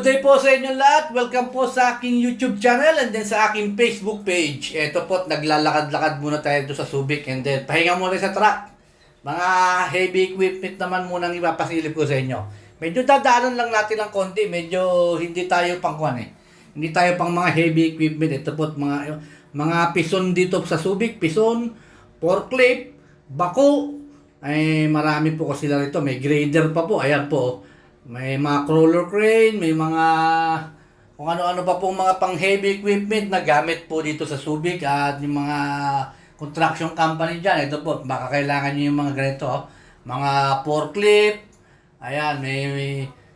day po sa inyo lahat. Welcome po sa aking YouTube channel and then sa aking Facebook page. Ito po, naglalakad-lakad muna tayo doon sa Subic and then pahinga muna sa truck. Mga heavy equipment naman muna ang ipapasilip ko sa inyo. Medyo dadaanan lang natin ng konti. Medyo hindi tayo pang Hindi tayo pang mga heavy equipment. Ito po, mga pison dito sa Subic. Pison, forklift, bako. Ay marami po kasi sila rito. May grader pa po. Ayan po. May mga crawler crane, may mga kung ano-ano pa pong mga pang heavy equipment na gamit po dito sa Subic at yung mga construction company dyan. Ito po, baka kailangan nyo yung mga ganito. Mga forklift, ayan,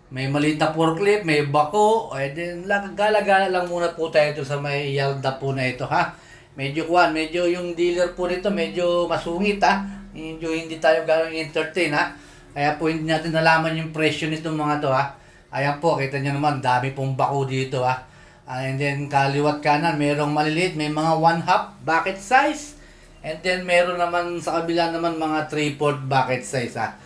may maliit na forklift, may bako. Ay, din, gala-gala lang muna po tayo ito sa may yalda po na ito, ha. Medyo yung dealer po nito, medyo masungit, ha. Medyo hindi tayo gano'ng entertain, ha. Kaya po hindi natin nalaman yung presyo nitong mga to, ha. Ayan po, kita nyo naman, dami pong bako dito, ha. And then kaliwat kanan, merong maliliit, may mga 1/2 bucket size. And then meron naman sa kabila naman mga 3/4 bucket size, ha.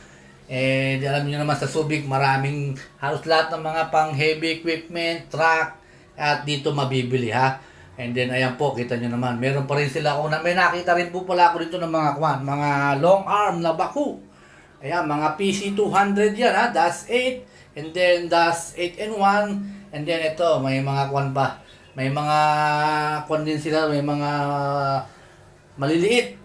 Alam nyo naman sa Subic, maraming halos lahat ng mga pang heavy equipment, truck, at dito mabibili, ha. And then ayan po, kita nyo naman, meron pa rin sila may nakita rin po pala ako dito ng mga long arm na bako. Ayan, mga PC200 yan, ha, DAS 8, and then DAS 8N1, and then ito, may mga kwan ba, may mga kwan din sila, may mga maliliit,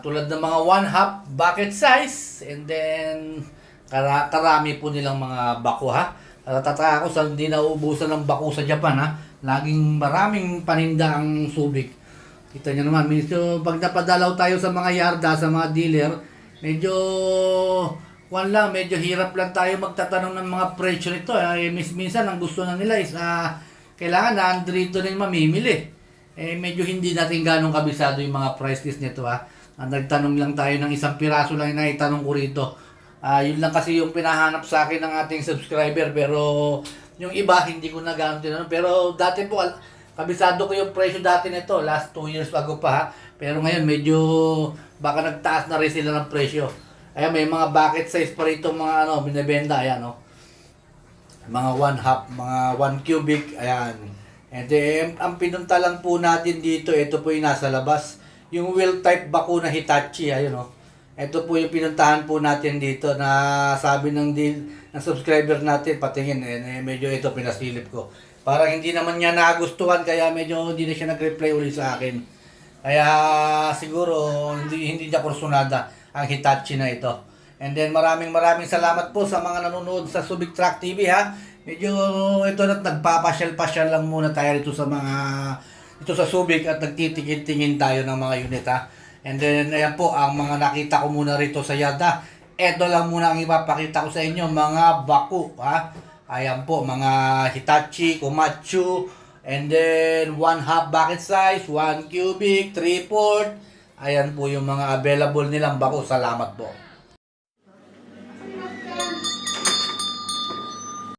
tulad ng mga 1/2 bucket size, and then karami po nilang mga bako, ha. Tataka ako sa hindi nauubusan ng bako sa Japan, ha. Laging maraming paninda ang Subic. Kita nyo naman, medyo pag napadalaw tayo sa mga yarda, sa mga dealer, medyo hirap lang tayo magtatanong ng mga presyo nito. Minsan ang gusto na nila is kailangan na andrito rin mamimili. Medyo hindi natin ganong kabisado yung mga price list nito, ha. Nagtanong lang tayo ng isang piraso lang na itanong ko rito. Yun lang kasi yung pinahanap sa akin ng ating subscriber, pero yung iba hindi ko na ganon tinanong. Pero dati po, kabisado ko yung presyo dati nito, last 2 years bago pa, ha. Pero ngayon medyo baka nagtaas na rin sila ng presyo. Ayan, may mga bucket size pa rito mga binibenta, ayan, mga 1/2, mga 1 cubic, ayan. And then, ang pinunta lang po natin dito, ito po yung nasa labas, yung wheel type bako na Hitachi, ayun, ito po yung pinuntahan po natin dito na sabi ng subscriber natin, patingin, medyo ito pinasilip ko. Parang hindi naman niya nagustuhan, kaya medyo hindi na siya nag-reply ulit sa akin. Kaya siguro hindi niya kursunada ang Hitachi na ito. And then maraming salamat po sa mga nanonood sa Subic Truck TV, ha. Medyo ito na nagpapasyal-pasyal lang muna tayo dito sa Subic at nagtitingin-tingin tayo ng mga unit, ha. And then ayan po ang mga nakita ko muna rito sa yada. Ito lang muna ang ipapakita ko sa inyo, mga bako, ha. Ayan po, mga Hitachi, Komatsu, and then 1/2 bucket size, 1 cubic, 3/4. Ayan po yung mga available nilang bako. Salamat po.